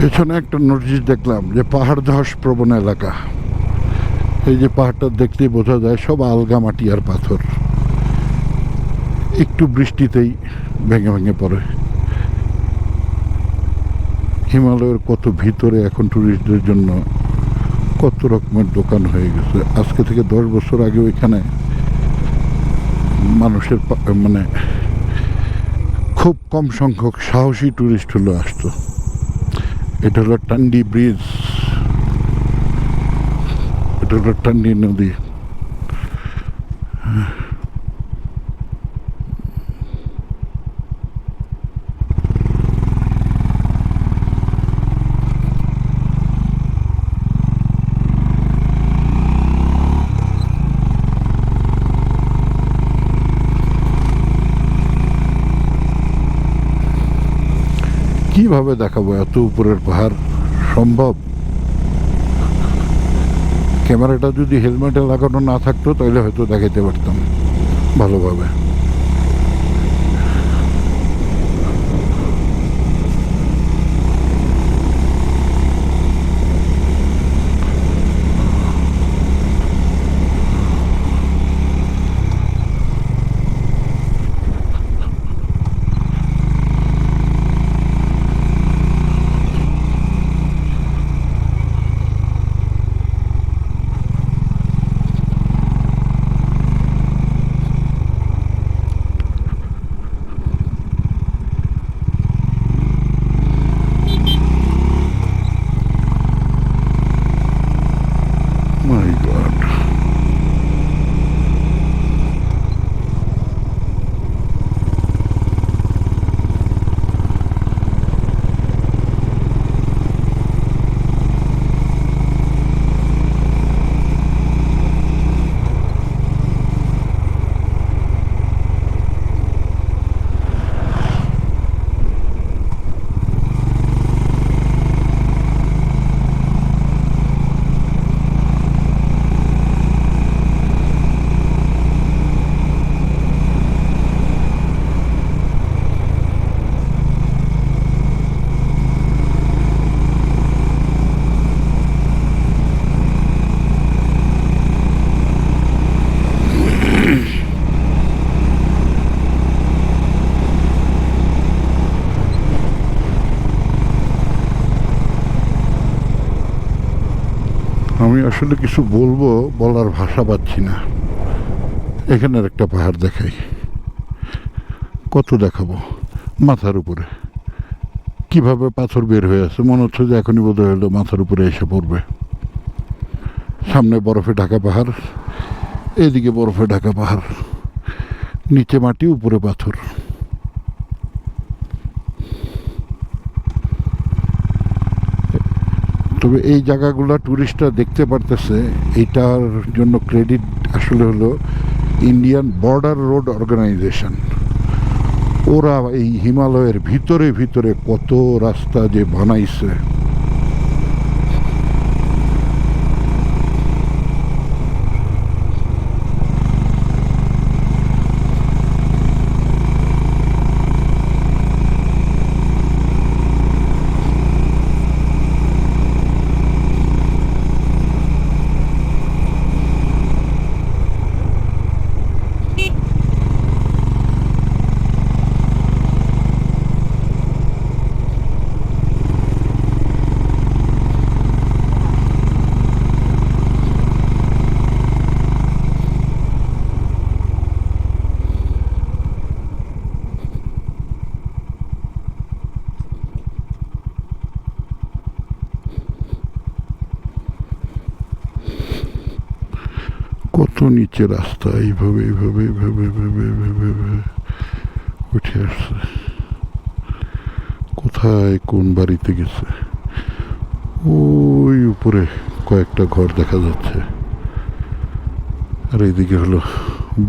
পেছনে একটা নোটিশ দেখলাম যে পাহাড় ধস প্রবণ এলাকা। এই যে পাহাড়টা দেখলেই বোঝা যায় সব আলগা মাটি আর পাথর, একটু বৃষ্টিতেই ভেঙে ভেঙে পড়ে। হিমালয়ের কত ভিতরে এখন টুরিস্টদের জন্য কত রকমের দোকান হয়ে গেছে। আজকে থেকে 10 বছর আগে ওইখানে মানুষের মানে খুব কম সংখ্যক সাহসী টুরিস্ট হলো আসতো। এটা হলো টান্ডি ব্রিজ, এটা হলো টান্ডি নদী। কিভাবে দেখাবো এত উপরের পাহাড়? সম্ভব? ক্যামেরাটা যদি হেলমেটে লাগানো না থাকতো তাহলে হয়তো দেখাইতে পারতাম ভালোভাবে। My God. আমি আসলে কিছু বলবো, বলার ভাষা পাচ্ছি না। এখানের একটা পাহাড় দেখাই, কত দেখাবো? মাথার উপরে কিভাবে পাথর বের হয়ে আছে, মনে হচ্ছে যে এখনই বোধ হলো মাথার উপরে এসে পড়বে। সামনে বরফে ঢাকা পাহাড়, এদিকে বরফে ঢাকা পাহাড়, নিচে মাটি উপরে পাথর। তবে এই জায়গাগুলো টুরিস্টরা দেখতে পারতেছে, এইটার জন্য ক্রেডিট আসলে হলো ইন্ডিয়ান বর্ডার রোড অর্গানাইজেশন। ওরা এই হিমালয়ের ভিতরে ভিতরে কত রাস্তা যে বানাইছে। কত নিচে রাস্তা, এইভাবে এইভাবে এইভাবে এইভাবে এইভাবে এইভাবে উঠে আসছে। কোথায় কোন বাড়িতে গেছে? ওই উপরে কয়েকটা ঘর দেখা যাচ্ছে, আর এইদিকে হলো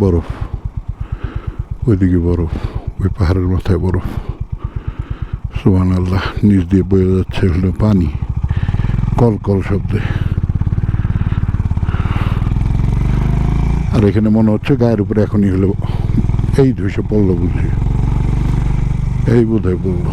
বরফ, ওইদিকে বরফ, ওই পাহাড়ের মাথায় বরফ। সুবহানাল্লাহ, নিচ দিয়ে বয়ে যাচ্ছে হলো পানি, কল কল শব্দে। আর এখানে মনে হচ্ছে গায়ের উপরে এখনই হলো এই ধসে পড়লো বুঝি, এই বোধহয় বললো।